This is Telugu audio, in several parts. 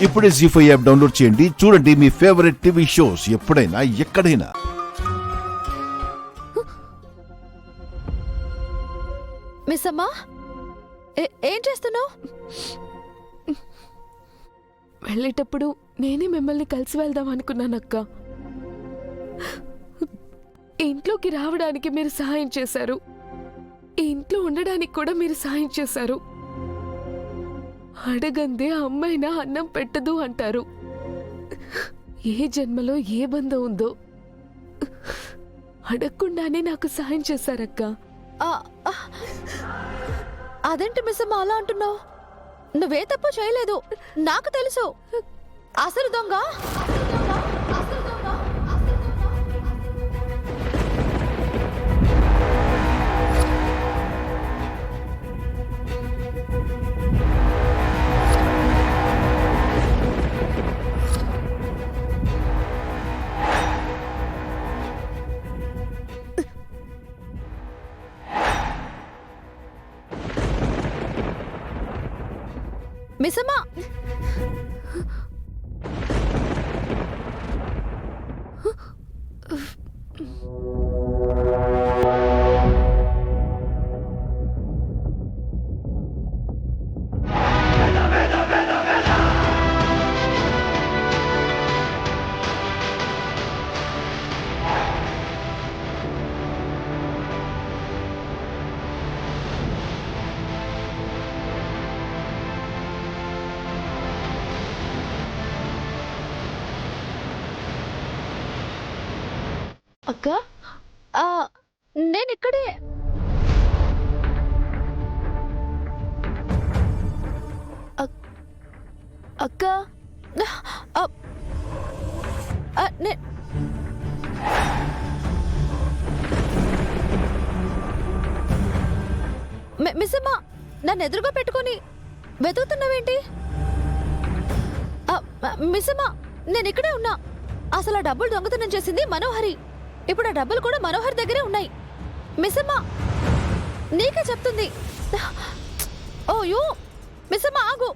ఇప్పుడే జీ5 యాప్ డౌన్లోడ్ చేయండి. చూడండి మీ ఫేవరెట్ టీవీ షోస్ ఎప్పుడైనా ఎక్కడైనా. మిస్ అమ్మా, ఏం చేస్తున్నావు? వెళ్ళేటప్పుడు నేనే మిమ్మల్ని కలిసి వెళ్దాం అనుకున్నానక్క. ఇంట్లోకి రావడానికి మీరు సహాయం చేశారు, ఈ ఇంట్లో ఉండడానికి కూడా మీరు సహాయం చేశారు. అడగందే అమ్మాయినా అన్నం పెట్టదు అంటారు. ఏ జన్మలో ఏ బంధం ఉందో అడగకుండానే నాకు సహాయం చేశారక్క. అదేంటి మిస్ అమ్మా అలా అంటున్నావు? నువ్వే తప్పు చేయలేదు, నాకు తెలుసు. అసలు దొంగ మిస్ అమ్మా. అక్క, నేను ఇక్కడే. అక్క, మిస్ అమ్మా, నన్ను ఎదురుగా పెట్టుకొని వెతుకుతున్నావేంటి? మిస్ అమ్మా, నేను ఇక్కడే ఉన్నా. అసలు ఆ డబ్బులు దొంగతనం చేసింది మనోహరి. ఇప్పుడు ఆ డబ్బులు కూడా మనోహర్ దగ్గరే ఉన్నాయి. మిస్ అమ్మా, నీకే చెప్తుంది. ఓయో మిస్ అమ్మా, ఆగు.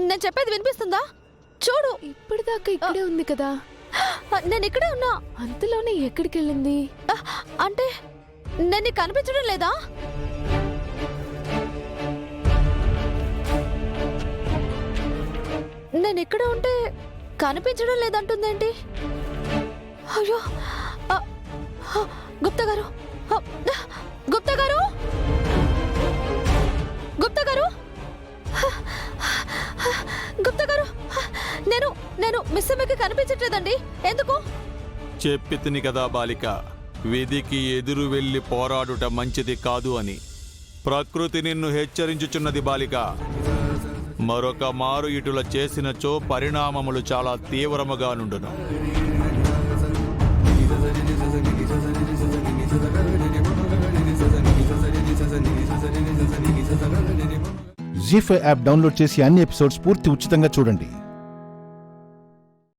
నేను చెప్పేది వినిపిస్తుందా? చూడు, ఇప్పటిదాకా ఇక్కడే ఉంది కదా. నేను ఇక్కడే ఉన్నా. అంతలోనే ఎక్కడికి వెళ్ళింది? అంటే నేను నీకు కనిపించడం లేదా? నేను ఇక్కడ ఉంటే కనిపించడం లేదంటుందేంటి? అయ్యో, గుప్తా గారు, గుప్తా గారు, గుప్తా గారు, గుప్తా గారు, నేను మిస్ అమ్మకి కనిపించట్లేదండి. ఎందుకు? చెప్పితిని కదా బాలిక, విధికి ఎదురు వెళ్లి పోరాడుట మంచిది కాదు అని. ప్రకృతి నిన్ను హెచ్చరించుచున్నది బాలిక. మరొక మారు ఇటుల చేసినచో పరిణామములు చాలా తీవ్రముగా నుండును. జీ5 యాప్ డౌన్లోడ్ చేసి అన్ని ఎపిసోడ్స్ పూర్తి ఉచితంగా చూడండి.